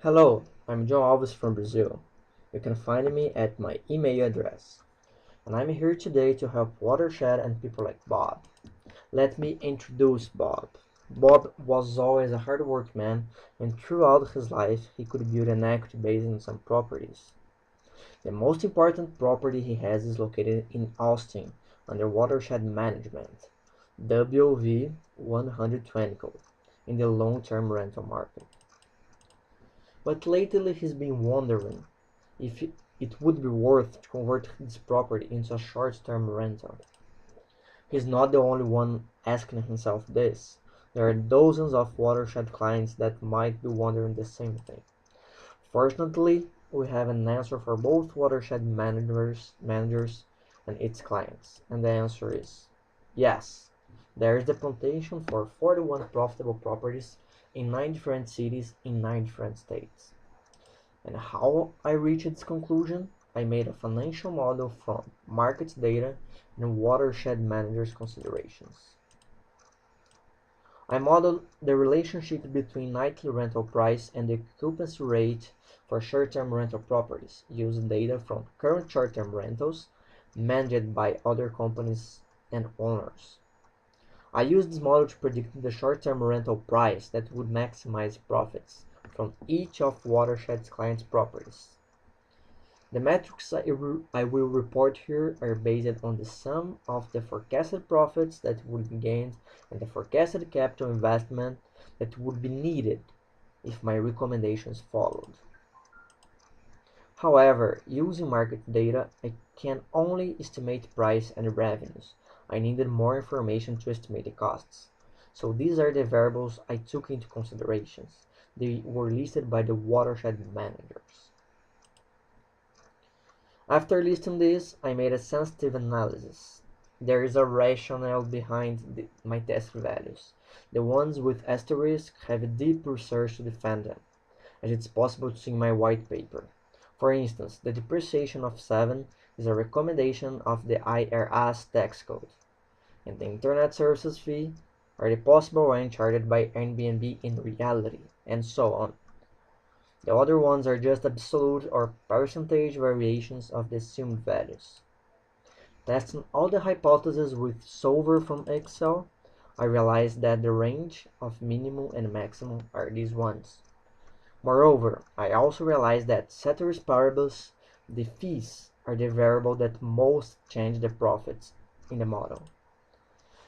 Hello, I'm John Alves from Brazil. You can find me at my email address. And I'm here today to help Watershed and people like Bob. Let me introduce Bob. Bob was always a hard work man, and throughout his life he could build an equity base in some properties. The most important property he has is located in Austin under Watershed Management, WV 120 code, in the long-term rental market. But lately he's been wondering if it would be worth to convert this property into a short-term rental. He's not the only one asking himself this. There are dozens of Watershed clients that might be wondering the same thing. Fortunately, we have an answer for both Watershed managers and its clients. And the answer is yes. There is the potential for 41 profitable properties in 9 different cities in 9 different states. And how I reached this conclusion? I made a financial model from market data and Watershed managers considerations. I modeled the relationship between nightly rental price and the occupancy rate for short-term rental properties using data from current short-term rentals managed by other companies and owners. I used this model to predict the short-term rental price that would maximize profits from each of Watershed's clients' properties. The metrics I will report here are based on the sum of the forecasted profits that would be gained and the forecasted capital investment that would be needed if my recommendations followed. However, using market data, I can only estimate price and revenues. I needed more information to estimate the costs. So these are the variables I took into considerations. They were listed by the Watershed managers. After listing this, I made a sensitive analysis. There is a rationale behind my test values. The ones with asterisk have deep research to defend them, as it's possible to see in my white paper. For instance, the depreciation of 7 is a recommendation of the IRS tax code, and the internet services fee are the possible rent charged by Airbnb in reality, and so on. The other ones are just absolute or percentage variations of the assumed values. Testing all the hypotheses with solver from Excel, I realized that the range of minimum and maximum are these ones. Moreover, I also realized that ceteris paribus, the fees are the variable that most change the profits in the model.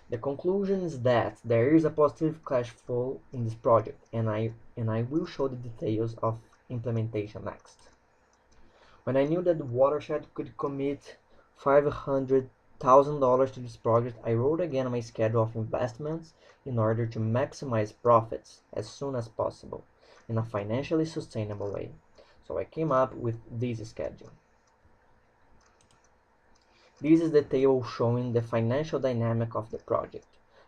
The conclusion is that there is a positive cash flow in this project, and I will show the details of implementation next. When I knew that the Watershed could commit $500,000 to this project, I wrote again my schedule of investments in order to maximize profits as soon as possible in a financially sustainable way. So I came up with this schedule. This is the table showing the financial dynamic of the project.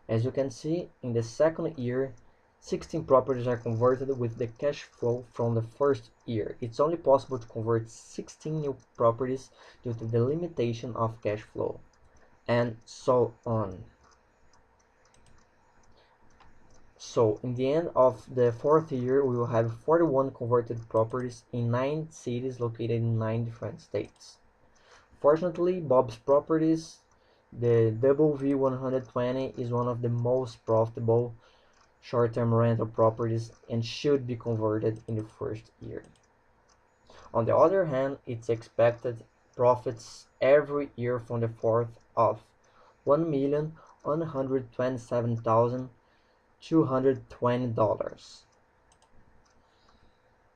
As you can see, in the second year, 16 properties are converted with the cash flow from the first year. It's only possible to convert 16 new properties due to the limitation of cash flow, and so on. So, in the end of the fourth year, we will have 41 converted properties in 9 cities located in 9 different states. Fortunately, Bob's Properties, the WV120, is one of the most profitable short-term rental properties and should be converted in the first year. On the other hand, its expected profits every year from the fourth of $1,127,220.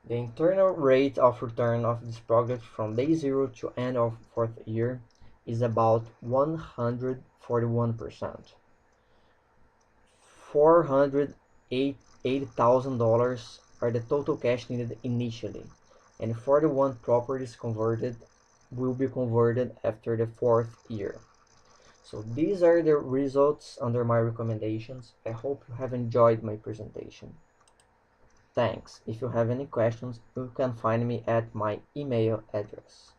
The internal rate of return of this project from day 0 to end of fourth year is about 141%. $408,000 are the total cash needed initially, and 41 properties converted will be converted after the fourth year. So these are the results under my recommendations. I hope you have enjoyed my presentation. Thanks. If you have any questions, you can find me at my email address.